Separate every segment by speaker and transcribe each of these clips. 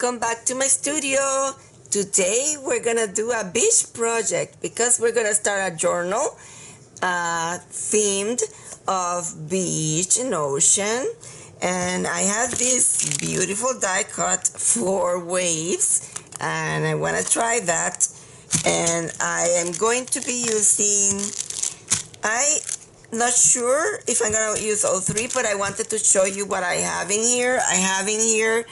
Speaker 1: welcome back to my studio. Today we're gonna do a beach project because we're gonna start a journal themed of beach and ocean. And I have this beautiful die cut for waves and I want to try that. And I am going to be using, I'm not sure if I'm gonna use all three, but I wanted to show you what I have in here. I have in here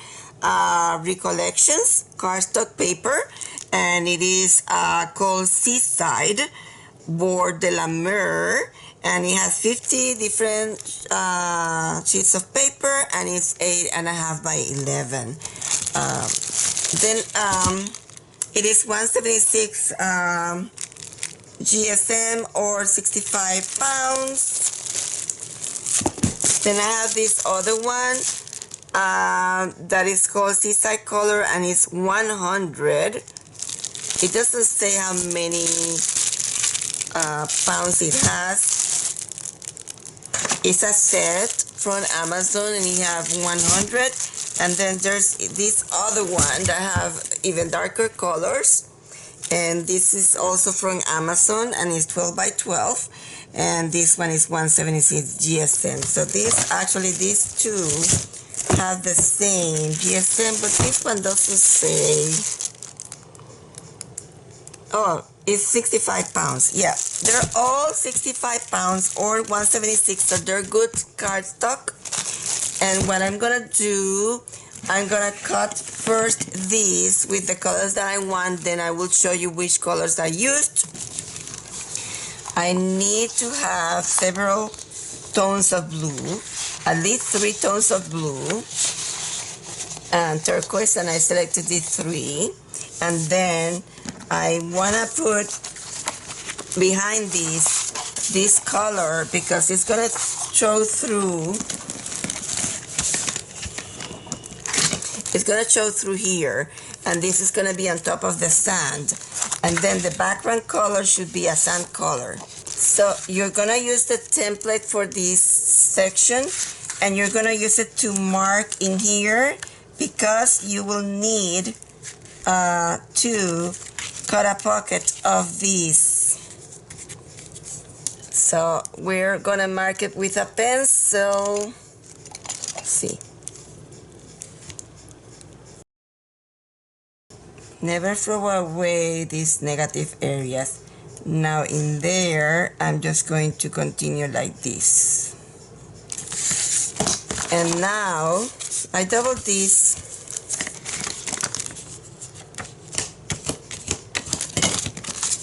Speaker 1: Recollections cardstock paper, and it is called Seaside Bord de la Mer, and it has 50 different sheets of paper, and it's 8.5 by 11. Then it is 176 GSM or 65 pounds. Then I have this other one that is called Seaside Color, and it's 100. It doesn't say how many pounds it has. It's a set from Amazon, and you have 100. And then there's this other one that have even darker colors, and this is also from Amazon, and it's 12 by 12, and this one is 176 GSM. So these two have the same GSM, but this one doesn't say. Oh, it's 65 pounds. Yeah, they're all 65 pounds or 176, so they're good cardstock. And what I'm gonna do, I'm gonna cut first these with the colors that I want, then I will show you which colors I used. I need to have several tones of blue, at least 3 tones of blue and turquoise, and I selected the 3. And then I wanna put behind this color because it's gonna show through. It's gonna show through here, and this is gonna be on top of the sand. And then the background color should be a sand color. So you're gonna use the template for this section, and you're gonna use it to mark in here because you will need to cut a pocket of this. So we're gonna mark it with a pencil. Let's see. Never throw away these negative areas. Now in there, I'm just going to continue like this. And now I double this.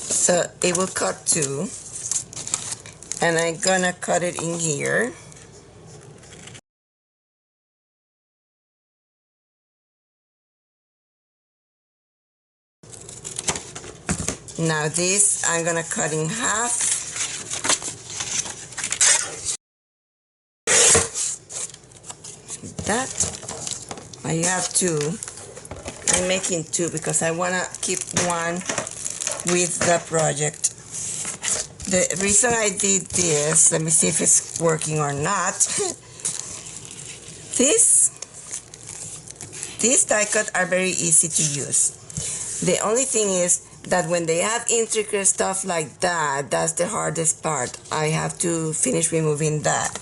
Speaker 1: So it will cut 2. And I'm gonna cut it in here. Now this, I'm gonna cut in half. That, I have 2. I'm making 2 because I wanna keep one with the project. The reason I did this, let me see if it's working or not. These die cuts are very easy to use. The only thing is that when they have intricate stuff like that, that's the hardest part. I have to finish removing that.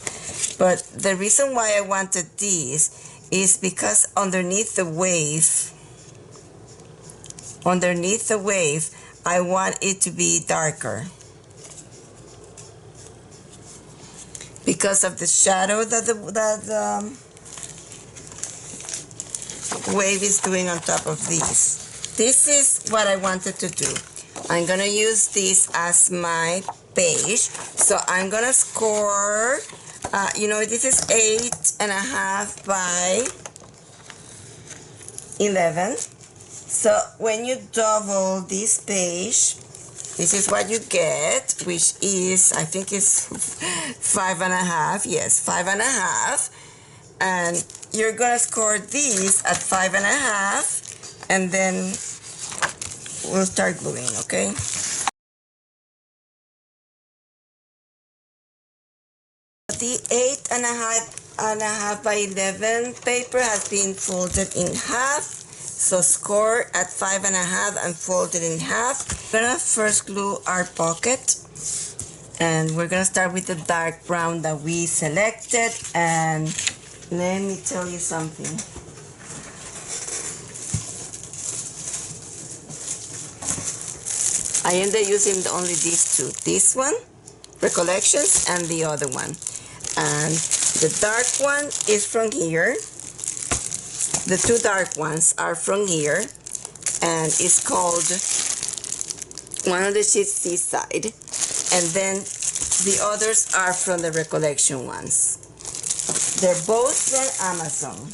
Speaker 1: But the reason why I wanted this is because underneath the wave, I want it to be darker. Because of the shadow that the wave is doing on top of these. This is what I wanted to do. I'm gonna use this as my page. So I'm gonna score, this is 8.5 by 11. So when you double this page, this is what you get, which is, I think it's 5.5. Yes, 5.5. And you're gonna score these at 5.5. And then we'll start gluing, okay? The 8.5 by 11 paper has been folded in half. So score at 5.5 and fold it in half. We're gonna first glue our pocket, and we're gonna start with the dark brown that we selected. And let me tell you something. I end up using only these two. This one, Recollections, and the other one. And the dark one is from here. The two dark ones are from here, and it's called one of the sheets Seaside, and then the others are from the Recollection ones. They're both from Amazon.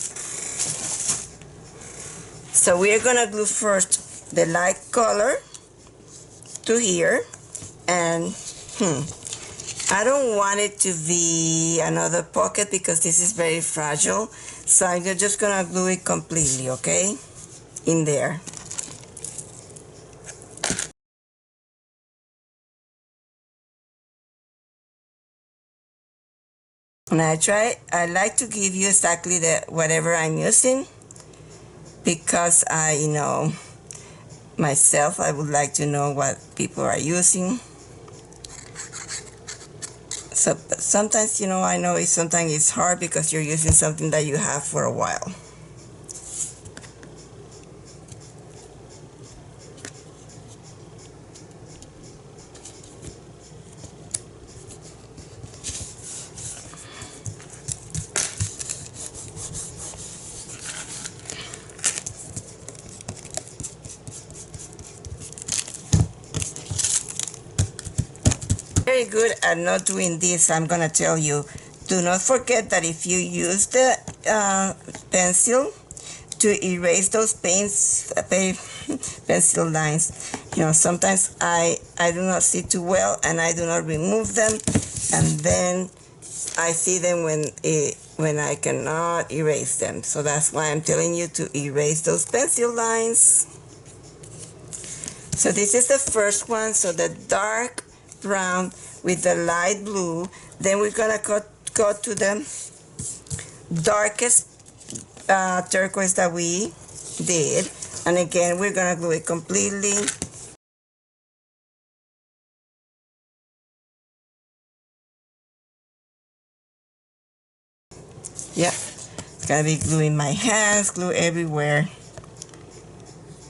Speaker 1: So we're gonna glue first the light color to here, and I don't want it to be another pocket because this is very fragile. So I'm just gonna glue it completely, okay? In there. And I like to give you exactly whatever I'm using, because I know myself, I would like to know what people are using. So sometimes, I know sometimes it's hard because you're using something that you have for a while. Very good at not doing this. I'm gonna tell you, do not forget that if you use the pencil to erase those pencil lines, sometimes I do not see too well, and I do not remove them, and then I see them when I cannot erase them. So that's why I'm telling you to erase those pencil lines. So this is the first one. So the dark brown with the light blue. Then we're gonna go to the darkest turquoise that we did, and again we're gonna glue it completely. Yeah, it's gonna be glue in my hands, glue everywhere.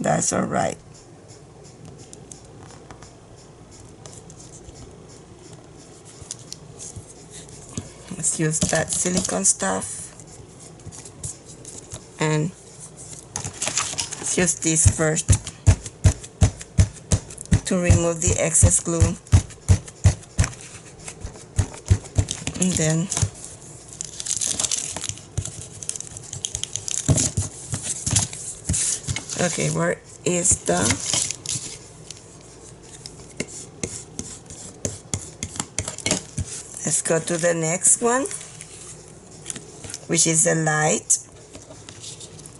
Speaker 1: That's all right. Let's use that silicone stuff, and let's use this first to remove the excess glue, and then okay, where is the let's go to the next one, which is the light.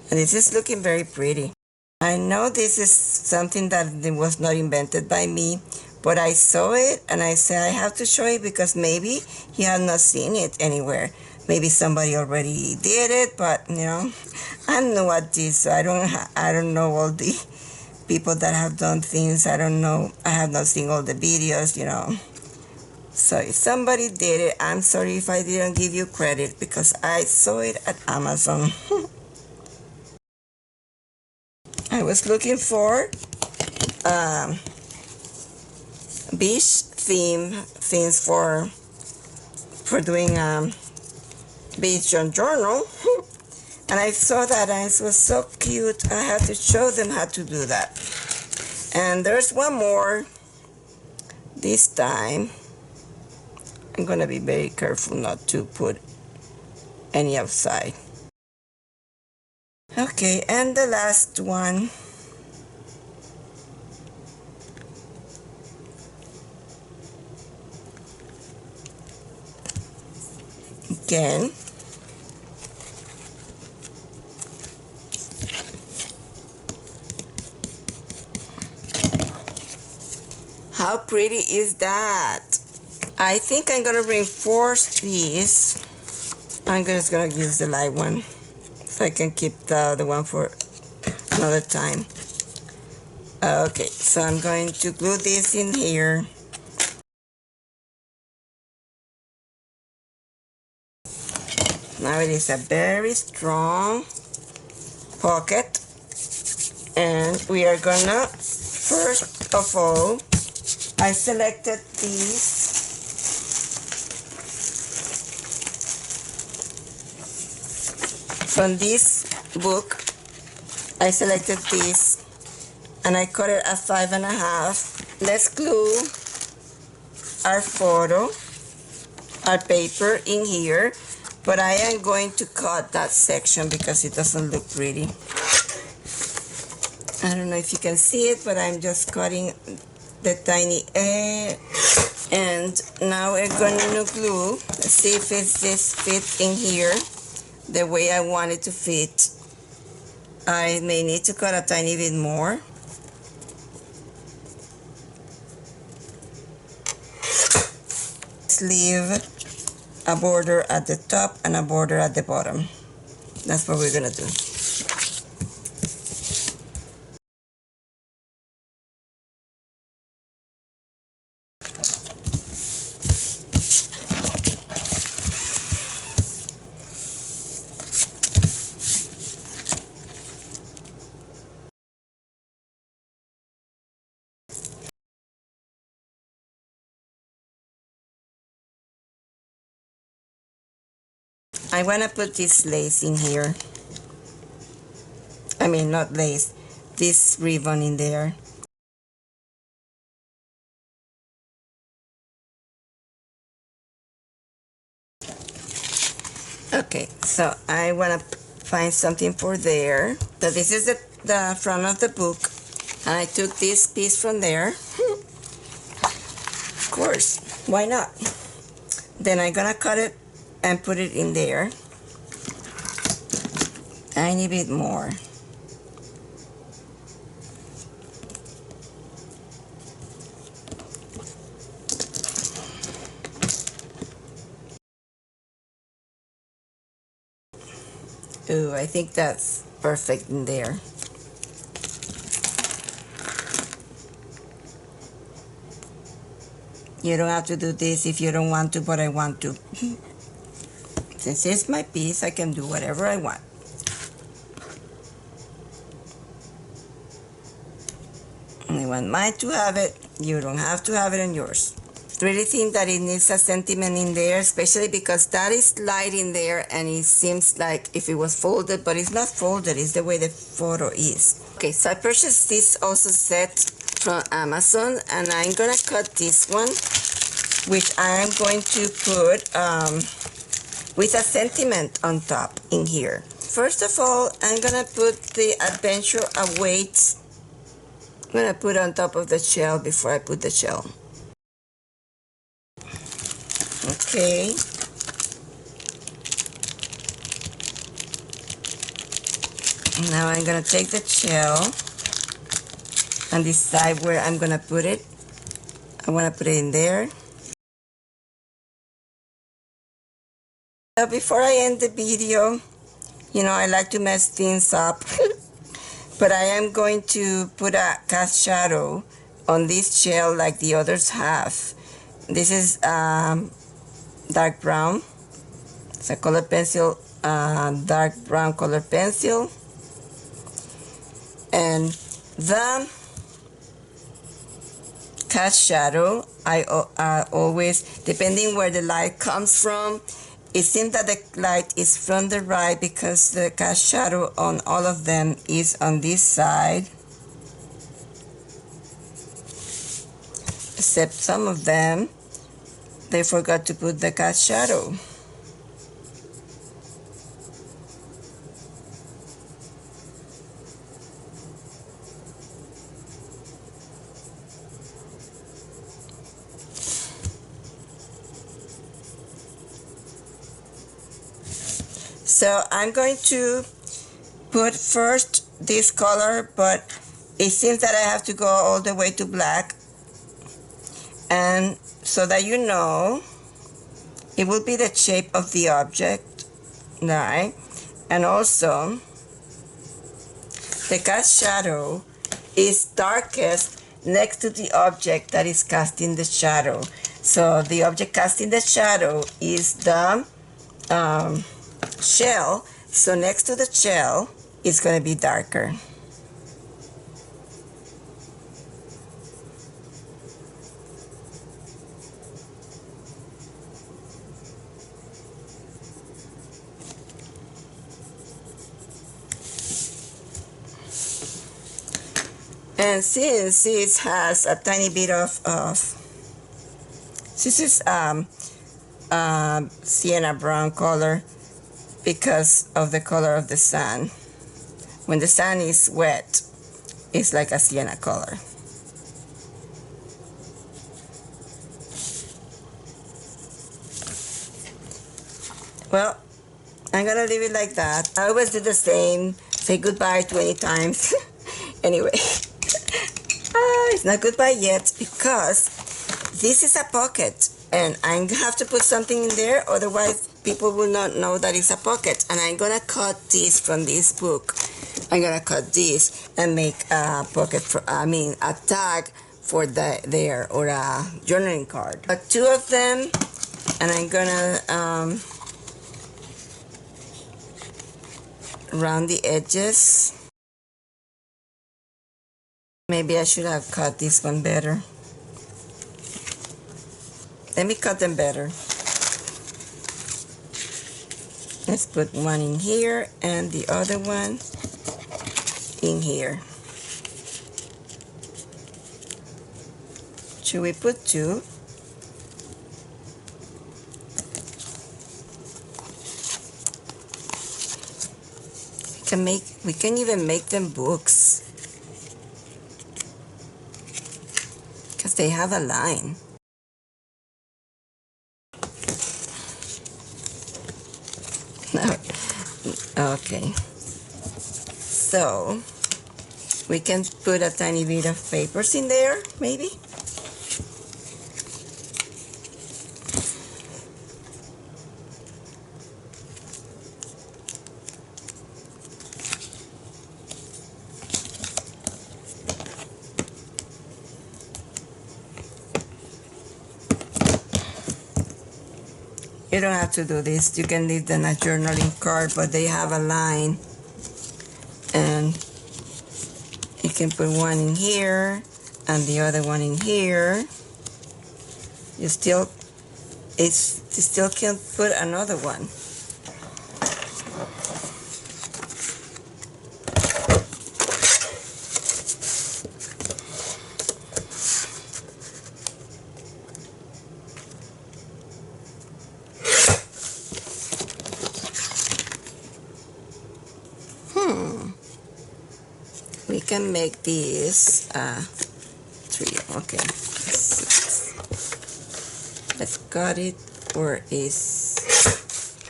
Speaker 1: And this is looking very pretty. I know this is something that was not invented by me, but I saw it and I said I have to show it because maybe you have not seen it anywhere. Maybe somebody already did it, but I'm new at this, so I don't know all the people that have done things. I don't know. I have not seen all the videos, So if somebody did it, I'm sorry if I didn't give you credit because I saw it at Amazon. I was looking for beach things for doing beach journal, and I saw that and it was so cute. I had to show them how to do that. And there's one more. This time I'm gonna be very careful not to put any outside. Okay, and the last one. Again. How pretty is that? I think I'm gonna reinforce these. I'm just gonna use the light one so I can keep the one for another time. Okay, so I'm going to glue this in here. Now it is a very strong pocket, and we are gonna, first of all, I selected these from this book. I selected this and I cut it at 5.5. Let's glue our photo, our paper in here, but I am going to cut that section because it doesn't look pretty. I don't know if you can see it, but I'm just cutting the tiny A. And now we're going to glue. Let's see if this fits in here the way I want it to fit. I may need to cut a tiny bit more. Let's leave a border at the top and a border at the bottom. That's what we're gonna do. I want to put this lace in here. I mean, not lace, this ribbon in there. Okay, so I want to find something for there. So this is the front of the book, and I took this piece from there. Of course, why not? Then I'm gonna cut it and put it in there. Tiny bit more. Ooh, I think that's perfect in there. You don't have to do this if you don't want to, but I want to. Since it's my piece, I can do whatever I want. I want mine to have it. You don't have to have it on yours. Really think that it needs a sentiment in there, especially because that is light in there and it seems like if it was folded, but it's not folded, it's the way the photo is. Okay, so I purchased this also set from Amazon, and I'm gonna cut this one, which I'm going to put with a sentiment on top in here. First of all, I'm gonna put the Adventure Awaits. I'm gonna put on top of the shell before I put the shell. Okay. Now I'm gonna take the shell and decide where I'm gonna put it. I wanna put it in there. Before I end the video, you know, I like to mess things up, but I am going to put a cast shadow on this shell like the others have. This is dark brown. It's a color pencil, dark brown color pencil. And the cast shadow, I always, depending where the light comes from, it seems that the light is from the right because the cast shadow on all of them is on this side, except some of them, they forgot to put the cast shadow. So I'm going to put first this color, but it seems that I have to go all the way to black. And so that you know, it will be the shape of the object, right? And also, the cast shadow is darkest next to the object that is casting the shadow. So the object casting the shadow is the shell. So next to the shell, it's going to be darker. And since it has a tiny bit of this is sienna brown color because of the color of the sun. When the sun is wet, it's like a sienna color. Well, I'm gonna leave it like that. I always do the same, say goodbye 20 times. Anyway, it's not goodbye yet because this is a pocket and I'm gonna have to put something in there, otherwise people will not know that it's a pocket. And I'm gonna cut this from this book. I'm gonna cut this and make a pocket for, a tag for there, or a journaling card. But two of them, and I'm gonna round the edges. Maybe I should have cut this one better. Let me cut them better. Let's put one in here and the other one in here. Should we put two? We can even make them books because they have a line. Okay, so we can put a tiny bit of papers in there, maybe. You don't have to do this. You can leave them a journaling card, but they have a line. And you can put one in here and the other one in here. You still can put another one. We can make these 3. Okay, let's cut it where it's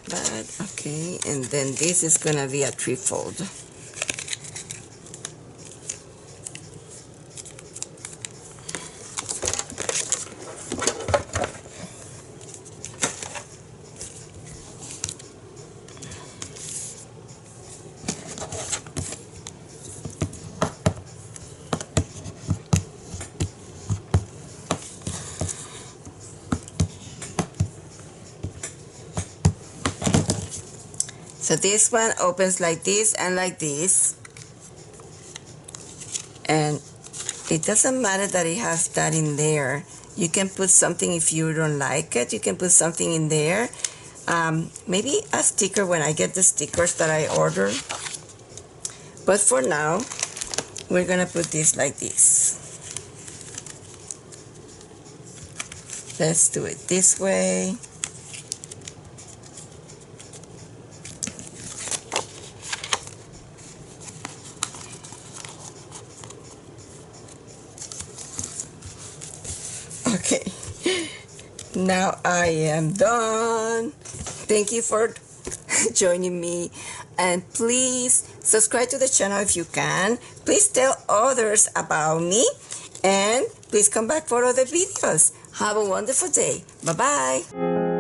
Speaker 1: bad. Okay, and then this is gonna be a 3-fold. So this one opens like this and like this, and it doesn't matter that it has that in there. You can put something if you don't like it. You can put something in there. Maybe a sticker when I get the stickers that I order. But for now, we're gonna put this like this. Let's do it this way. Okay, now I am done. Thank you for joining me, and please subscribe to the channel if you can. Please tell others about me, and please come back for other videos. Have a wonderful day. Bye-bye.